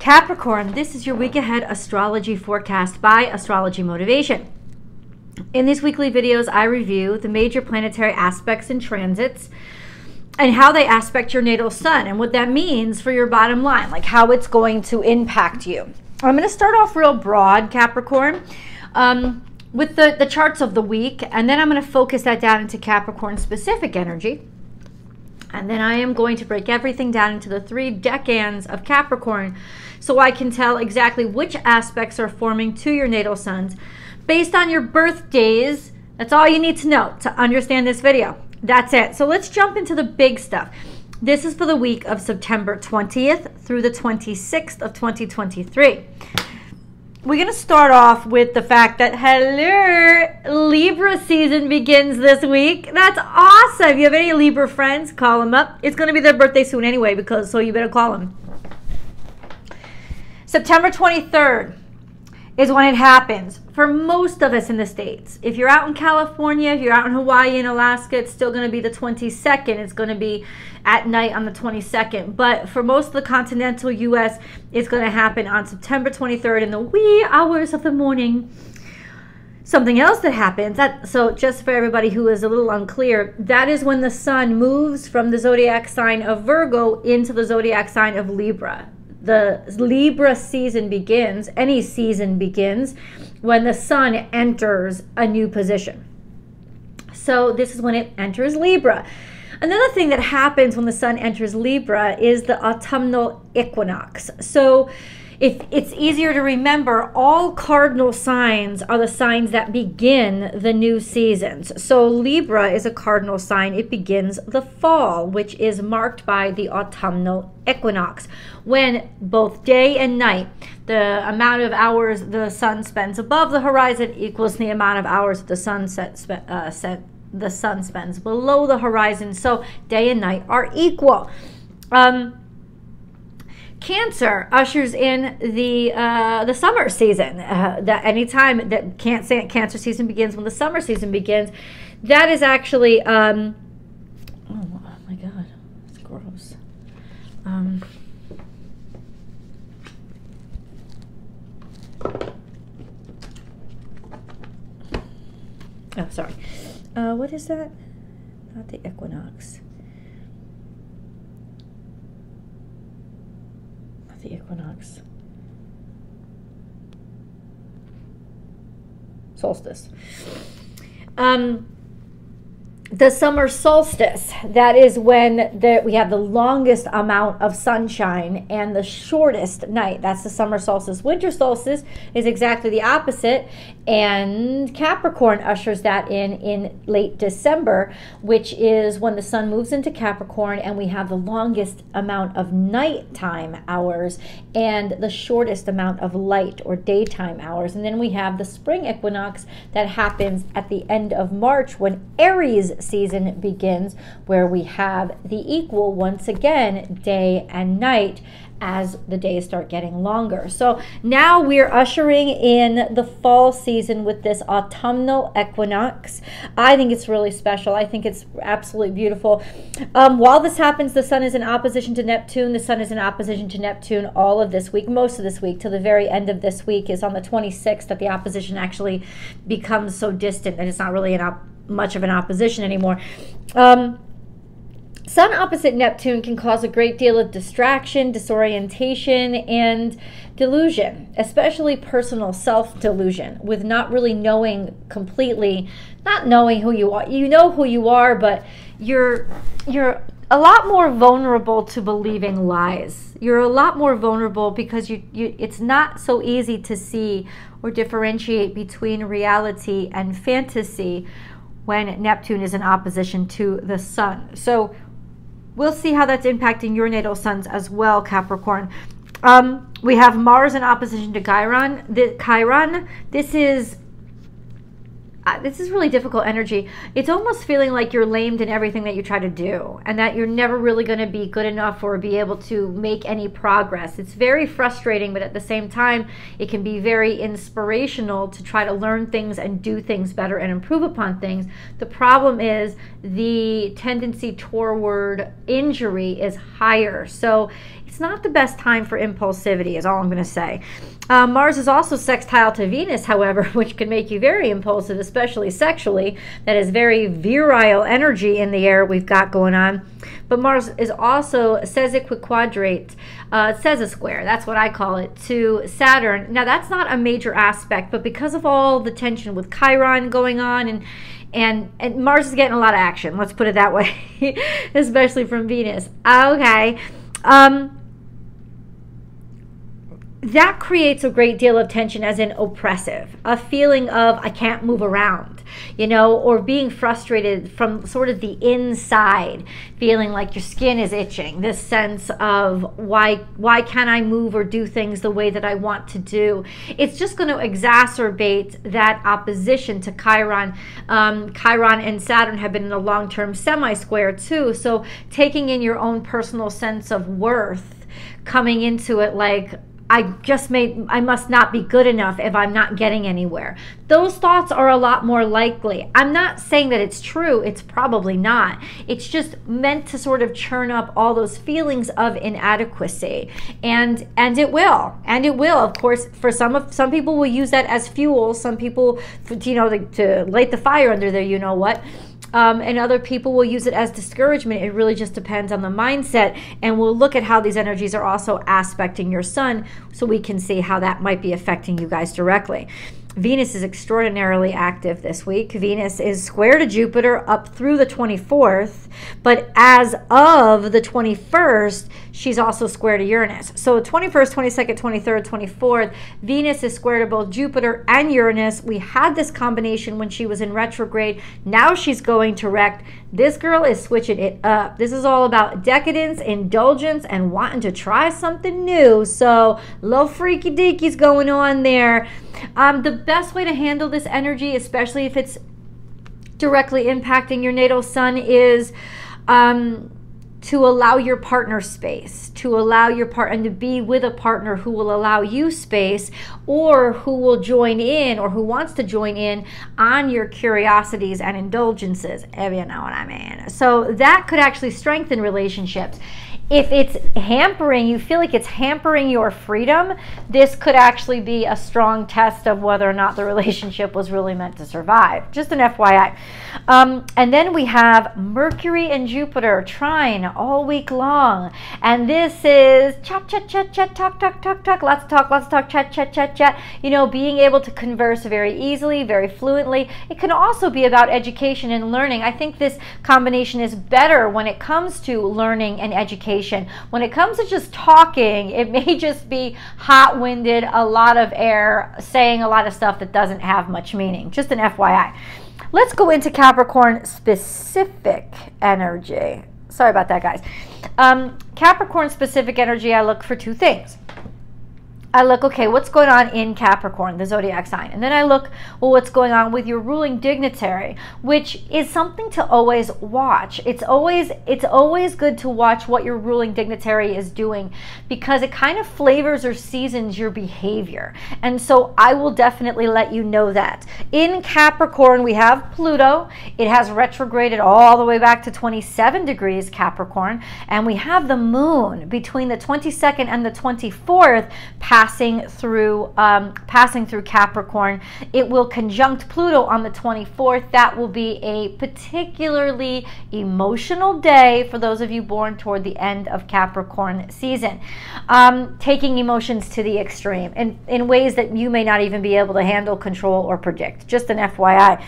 Capricorn, this is your week ahead astrology forecast by Astrology Motivation. In these weekly videos, I review the major planetary aspects and transits and how they aspect your natal sun and what that means for your bottom line, like how it's going to impact you. I'm going to start off real broad, Capricorn, with the charts of the week, and then I'm going to focus that down into Capricorn specific energy. And then I am going to break everything down into the 3 decans of Capricorn so I can tell exactly which aspects are forming to your natal suns based on your birthdays. That's all you need to know to understand this video. That's it. So let's jump into the big stuff. This is for the week of September 20th through the 26th of 2023. We're going to start off with the fact that, hello, Libra season begins this week. That's awesome. If you have any Libra friends, call them up. It's going to be their birthday soon anyway, so you better call them. September 23rd is when it happens for most of us in the States. If you're out in California, if you're out in Hawaii and Alaska, it's still going to be the 22nd. It's going to be at night on the 22nd. But for most of the continental U.S., it's going to happen on September 23rd in the wee hours of the morning. Something else that happens, so just for everybody who is a little unclear, that is when the sun moves from the zodiac sign of Virgo into the zodiac sign of Libra. The Libra season begins, any season begins, when the sun enters a new position. So this is when it enters Libra. Another thing that happens when the sun enters Libra is the autumnal equinox. So if it's easier to remember, all cardinal signs are the signs that begin the new seasons. So Libra is a cardinal sign. It begins the fall, which is marked by the autumnal equinox, when both day and night, the amount of hours the sun spends above the horizon equals the amount of hours the sun the sun spends below the horizon. So day and night are equal. Cancer ushers in the summer season. That anytime that Cancer season begins, when the summer season begins, that is actually oh my God, it's gross. Oh, sorry. What is that? Not the equinox. The equinox. Solstice. The summer solstice, that is when we have the longest amount of sunshine and the shortest night. That's the summer solstice. Winter solstice is exactly the opposite, and Capricorn ushers that in late December, which is when the sun moves into Capricorn and we have the longest amount of nighttime hours and the shortest amount of light or daytime hours. And then we have the spring equinox that happens at the end of March when Aries season begins, where we have the equal, once again, day and night as the days start getting longer. So now we're ushering in the fall season with this autumnal equinox. I think it's really special. I think it's absolutely beautiful. While this happens, the sun is in opposition to Neptune. The sun is in opposition to Neptune all of this week, most of this week, till the very end of this week. Is on the 26th that the opposition actually becomes so distant that it's not really much of an opposition anymore. Sun opposite Neptune can cause a great deal of distraction, disorientation, and delusion, especially personal self-delusion, with not really knowing completely, not knowing who you are. You know who you are, but you're a lot more vulnerable to believing lies. You're a lot more vulnerable because it's not so easy to see or differentiate between reality and fantasy when Neptune is in opposition to the sun. So we'll see how that's impacting your natal suns as well, Capricorn. We have Mars in opposition to Chiron. This is really difficult energy. It's almost feeling like you're lamed in everything that you try to do, and that you're never really going to be good enough or be able to make any progress. It's very frustrating, but at the same time, it can be very inspirational to try to learn things and do things better and improve upon things. The problem is the tendency toward injury is higher. So It's not the best time for impulsivity, is all I'm going to say. Mars is also sextile to Venus, however, which can make you very impulsive, especially sexually. That is very virile energy in the air we've got going on. But Mars is also sesquiquadrate, says a square, that's what I call it, to Saturn. Now, that's not a major aspect, but because of all the tension with Chiron going on, and Mars is getting a lot of action, let's put it that way, especially from Venus. Okay. That creates a great deal of tension, as in oppressive, a feeling of I can't move around, you know, or being frustrated from sort of the inside, feeling like your skin is itching, this sense of why can't I move or do things the way that I want to do. It's just going to exacerbate that opposition to Chiron. Chiron and Saturn have been in a long-term semi-square too, so taking in your own personal sense of worth, coming into it like, I must not be good enough if I'm not getting anywhere. Those thoughts are a lot more likely. I'm not saying that it's true. It's probably not. It's just meant to sort of churn up all those feelings of inadequacy. And it will. And it will. Of course, for some people will use that as fuel. Some people, you know, to light the fire under their you know what. And other people will use it as discouragement. It really just depends on the mindset. And we'll look at how these energies are also aspecting your sun, so we can see how that might be affecting you guys directly. Venus is extraordinarily active this week. Venus is square to Jupiter up through the 24th, but as of the 21st, she's also square to Uranus. So 21st, 22nd, 23rd, 24th, Venus is square to both Jupiter and Uranus. We had this combination when she was in retrograde. Now she's going direct. This girl is switching it up. This is all about decadence, indulgence, and wanting to try something new. So little freaky deakies going on there. The best way to handle this energy, especially if it's directly impacting your natal sun, is to allow your partner space, to allow your partner, and to be with a partner who will allow you space, or who will join in, or who wants to join in on your curiosities and indulgences, if you know what I mean. So that could actually strengthen relationships. If it's hampering, you feel like it's hampering your freedom, this could actually be a strong test of whether or not the relationship was really meant to survive. Just an FYI. And then we have Mercury and Jupiter trine all week long. And this is chat, chat, chat, chat, talk, talk, talk, talk, lots of talk, chat, chat, chat, chat. You know, being able to converse very easily, very fluently. It can also be about education and learning. I think this combination is better when it comes to learning and education. When it comes to just talking, it may just be hot-winded, a lot of air, saying a lot of stuff that doesn't have much meaning. Just an FYI. Let's go into Capricorn specific energy. Sorry about that, guys. Capricorn specific energy, I look for two things. I look, okay, what's going on in Capricorn, the zodiac sign? And then I look, well, what's going on with your ruling dignitary, which is something to always watch. It's always good to watch what your ruling dignitary is doing, because it kind of flavors or seasons your behavior. And so I will definitely let you know that. In Capricorn, we have Pluto. It has retrograded all the way back to 27 degrees Capricorn. And we have the moon between the 22nd and the 24th passing through Capricorn. It will conjunct Pluto on the 24th. That will be a particularly emotional day for those of you born toward the end of Capricorn season. Taking emotions to the extreme in ways that you may not even be able to handle, control, or predict. Just an FYI.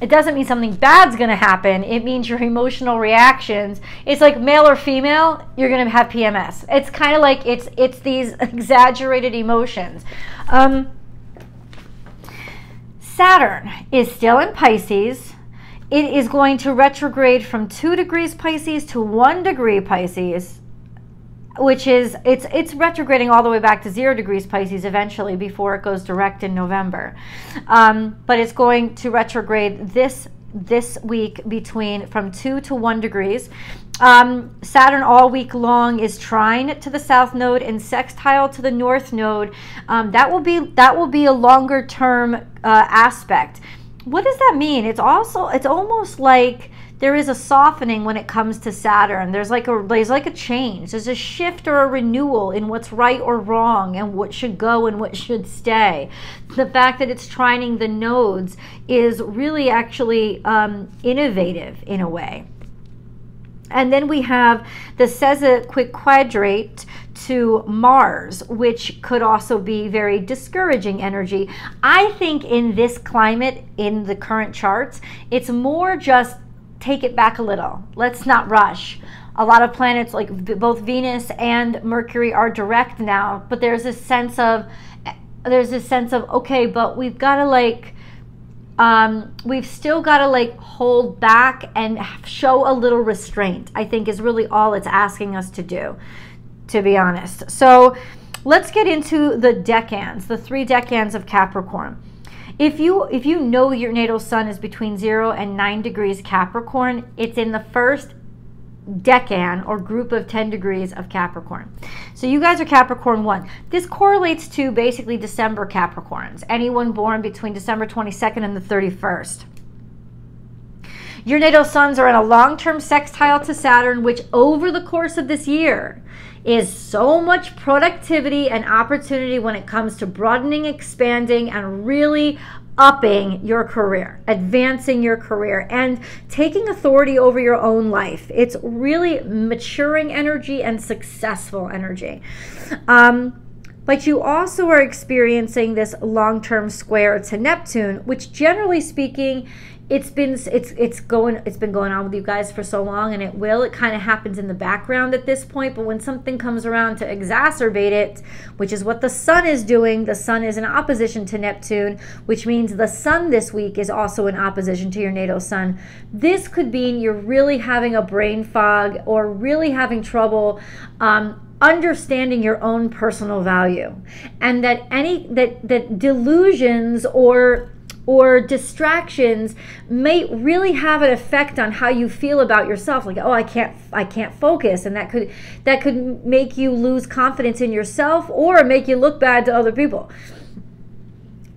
It doesn't mean something bad's going to happen. It means your emotional reactions. It's like male or female, you're going to have PMS. It's kind of like it's these exaggerated emotions. Saturn is still in Pisces. It is going to retrograde from 2 degrees Pisces to 1 degree Pisces, which is, it's retrograding all the way back to 0 degrees Pisces eventually before it goes direct in November. But it's going to retrograde this week from 2 to 1 degrees. Saturn all week long is trine to the south node and sextile to the north node. That will be a longer term aspect. What does that mean? It's almost like there is a softening when it comes to Saturn. There's like a change. There's a shift or a renewal in what's right or wrong and what should go and what should stay. The fact that it's trining the nodes is really actually innovative in a way. And then we have the quick quadrate to Mars, which could also be very discouraging energy. I think in this climate, in the current charts, it's more just take it back a little. Let's not rush. A lot of planets, like both Venus and Mercury, are direct now, but there's a sense of okay, but we've got to we've still got to hold back and show a little restraint, I think is really all it's asking us to do, to be honest. So let's get into the decans, the 3 decans of Capricorn. If you know your natal sun is between 0 and 9 degrees Capricorn, it's in the first decan or group of 10 degrees of Capricorn. So you guys are Capricorn 1. This correlates to basically December Capricorns, anyone born between December 22nd and the 31st. Your natal suns are in a long-term sextile to Saturn, which over the course of this year is so much productivity and opportunity when it comes to broadening, expanding, and really upping your career, advancing your career, and taking authority over your own life. It's really maturing energy and successful energy. But you also are experiencing this long-term square to Neptune, which generally speaking, it's been going on with you guys for so long, and it kind of happens in the background at this point. But when something comes around to exacerbate it, which is what the sun is doing, the sun is in opposition to Neptune, which means the sun this week is also in opposition to your natal sun. This could mean you're really having a brain fog or really having trouble understanding your own personal value, and that delusions or distractions may really have an effect on how you feel about yourself. Like, oh, I can't focus, and that could make you lose confidence in yourself or make you look bad to other people.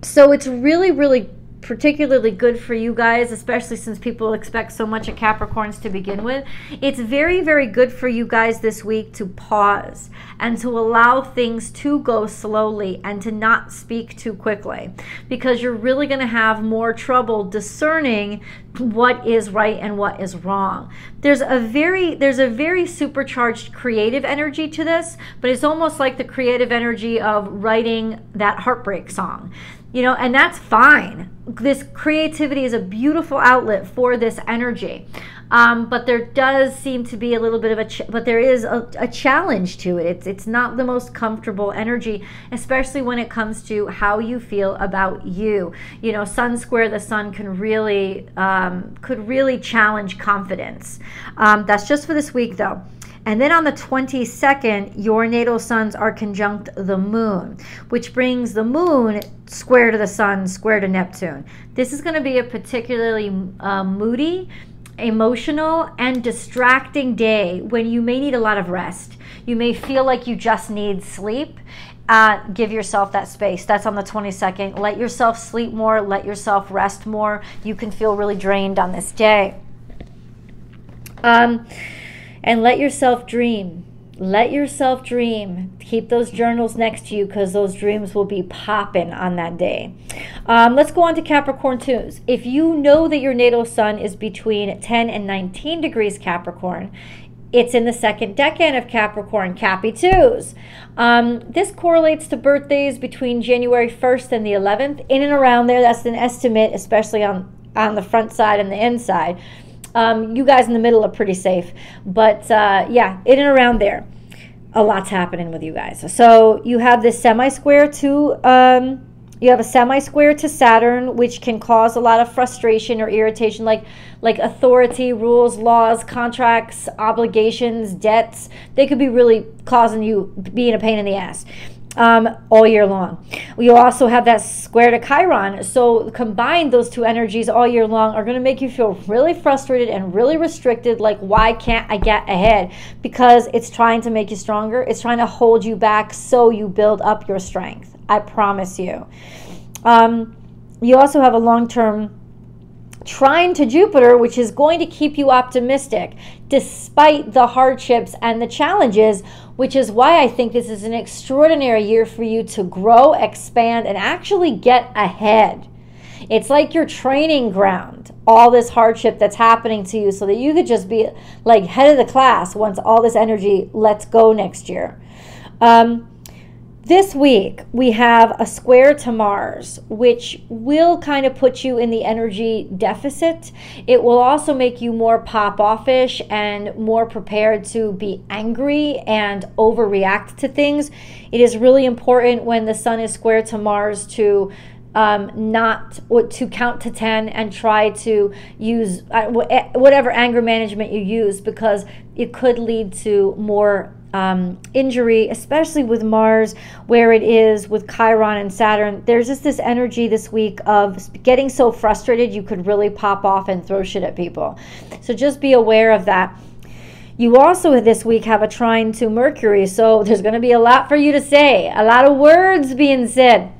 So it's really, really particularly good for you guys, especially since people expect so much of Capricorns to begin with. It's very, very good for you guys this week to pause and to allow things to go slowly and to not speak too quickly, because you're really going to have more trouble discerning what is right and what is wrong. There's a very supercharged creative energy to this, but it's almost like the creative energy of writing that heartbreak song. And that's fine. This creativity is a beautiful outlet for this energy. But there does seem to be a little bit of but there is a challenge to it. It's not the most comfortable energy, especially when it comes to how you feel about you. Sun square the sun could really challenge confidence. That's just for this week though. And then on the 22nd, your natal suns are conjunct the moon, which brings the moon square to the sun, square to Neptune. This is going to be a particularly moody, emotional, and distracting day when you may need a lot of rest. You may feel like you just need sleep. Give yourself that space. That's on the 22nd. Let yourself sleep more. Let yourself rest more. You can feel really drained on this day. And let yourself dream. Let yourself dream. Keep those journals next to you, because those dreams will be popping on that day. Let's go on to Capricorn 2s. If you know that your natal sun is between 10 and 19 degrees Capricorn, it's in the second decan of Capricorn, Cappy 2s. This correlates to birthdays between January 1st and the 11th. In and around there, that's an estimate, especially on the front side and the inside. You guys in the middle are pretty safe, but yeah, in and around there, a lot's happening with you guys. So you have this semi-square to Saturn, which can cause a lot of frustration or irritation, like authority, rules, laws, contracts, obligations, debts. They could be really causing you being a pain in the ass. All year long. We also have that square to Chiron. So combined, those two energies all year long are going to make you feel really frustrated and really restricted. Like, why can't I get ahead? Because it's trying to make you stronger. It's trying to hold you back so you build up your strength. I promise you. You also have a long-term trine to Jupiter, which is going to keep you optimistic despite the hardships and the challenges, which is why I think this is an extraordinary year for you to grow, expand, and actually get ahead. It's like your training ground, all this hardship that's happening to you, so that you could just be like head of the class once all this energy lets go next year. This week, we have a square to Mars, which will kind of put you in the energy deficit. It will also make you more pop-offish and more prepared to be angry and overreact to things. It is really important when the sun is square to Mars to to count to 10 and try to use whatever anger management you use, because it could lead to more injury, especially with Mars, where it is with Chiron and Saturn. There's just this energy this week of getting so frustrated you could really pop off and throw shit at people. So just be aware of that. You also this week have a trine to Mercury, so there's going to be a lot for you to say, a lot of words being said.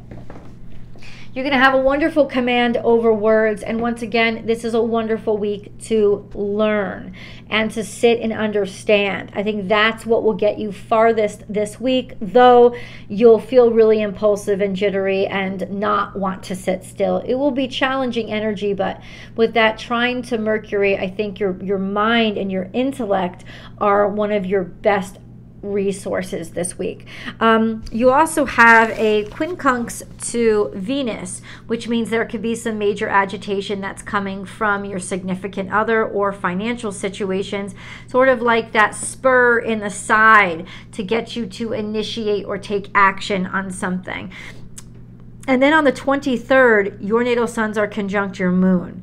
You're going to have a wonderful command over words. And once again, this is a wonderful week to learn and to sit and understand. I think that's what will get you farthest this week, though you'll feel really impulsive and jittery and not want to sit still. It will be challenging energy, but with that trine to Mercury, I think your mind and your intellect are one of your best resources this week. You also have a quincunx to Venus, which means there could be some major agitation that's coming from your significant other or financial situations, sort of like that spur in the side to get you to initiate or take action on something. And then on the 23rd, your natal suns are conjunct your moon.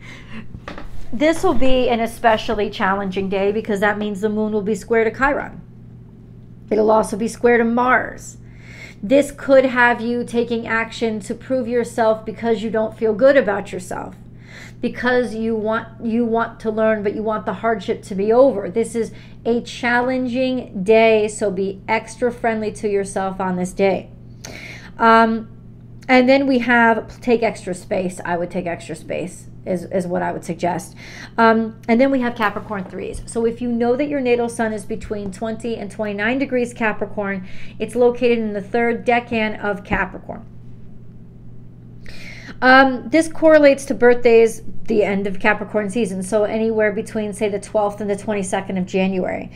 This will be an especially challenging day because that means the moon will be square to Chiron. It'll also be square to Mars. This could have you taking action to prove yourself because you don't feel good about yourself, because you want to learn, but you want the hardship to be over. This is a challenging day, so be extra friendly to yourself on this day. And then we have take extra space. I would take extra space is what I would suggest. And then we have Capricorn 3s. So if you know that your natal sun is between 20 and 29 degrees Capricorn, it's located in the third decan of Capricorn. This correlates to birthdays, the end of Capricorn season, so anywhere between, say, the 12th and the 22nd of January.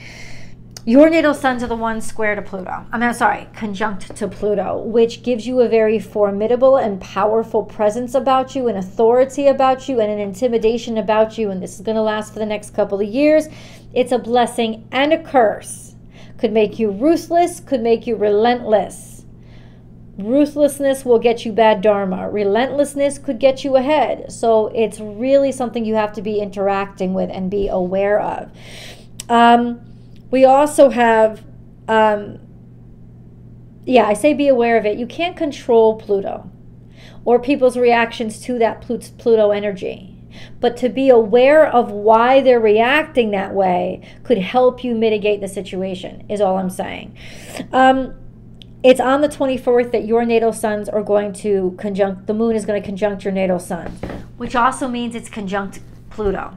Your natal suns are the ones square to Pluto. Conjunct to Pluto, which gives you a very formidable and powerful presence about you, an authority about you, and an intimidation about you. And this is going to last for the next couple of years. It's a blessing and a curse. Could make you ruthless, could make you relentless. Ruthlessness will get you bad dharma. Relentlessness could get you ahead. So it's really something you have to be interacting with and be aware of. We also have, I say be aware of it. You can't control Pluto or people's reactions to that Pluto energy. But to be aware of why they're reacting that way could help you mitigate the situation, is all I'm saying. It's on the 24th that your natal suns are going to conjunct, the moon is going to conjunct your natal sun, which also means it's conjunct Pluto.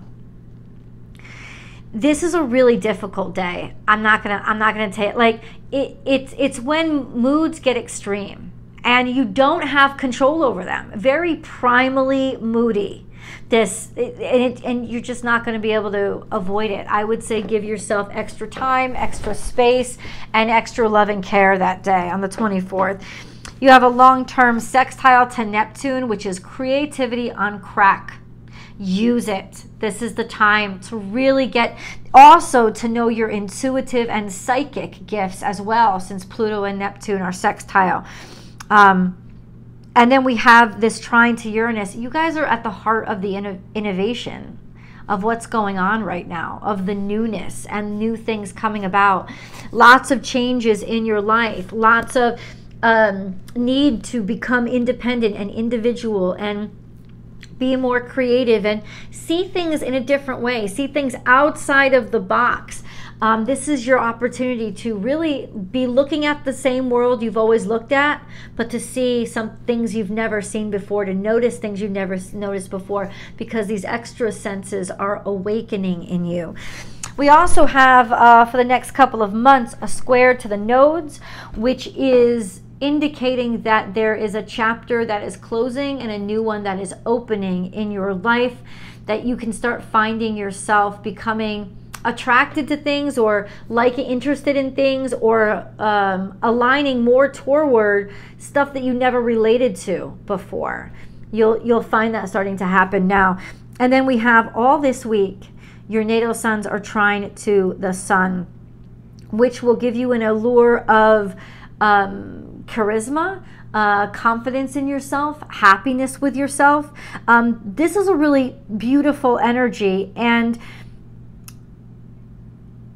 This is a really difficult day. I'm not gonna tell you, like it's when moods get extreme and you don't have control over them. Very primally moody. And you're just not going to be able to avoid it. I would say give yourself extra time, extra space, and extra love and care that day on the 24th. You have a long-term sextile to Neptune, which is creativity on crack. Use it. This is the time to really get, also to know your intuitive and psychic gifts as well, since Pluto and Neptune are sextile. And then we have this trine to Uranus. You guys are at the heart of the innovation of what's going on right now, of the newness and new things coming about. Lots of changes in your life, lots of need to become independent and individual and be more creative and see things in a different way, see things outside of the box. This is your opportunity to really be looking at the same world you've always looked at, but to see some things you've never seen before, to notice things you've never noticed before, because these extra senses are awakening in you. We also have, for the next couple of months, a square to the nodes, which is indicating that there is a chapter that is closing and a new one that is opening in your life, that you can start finding yourself becoming attracted to things, or interested in things, or aligning more toward stuff that you never related to before. You'll find that starting to happen now. And then we have all this week, your natal suns are trine to the sun, which will give you an allure of charisma, confidence in yourself, happiness with yourself. This is a really beautiful energy, and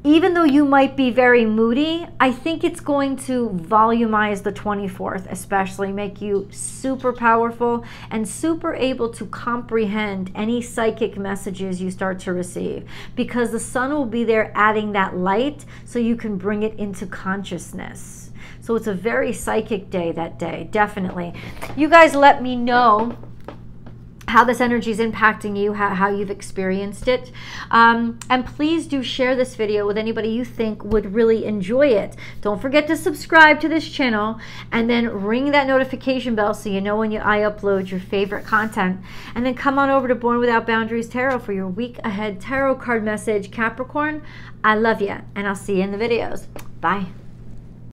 even though you might be very moody, I think it's going to volumize the 24th, especially make you super powerful and super able to comprehend any psychic messages you start to receive, because the sun will be there adding that light so you can bring it into consciousness. So it's a very psychic day that day, definitely. You guys let me know how this energy is impacting you, how you've experienced it. And please do share this video with anybody you think would really enjoy it. Don't forget to subscribe to this channel, and then ring that notification bell so you know when I upload your favorite content. And then come on over to Born Without Boundaries Tarot for your week ahead tarot card message. Capricorn, I love you, and I'll see you in the videos. Bye.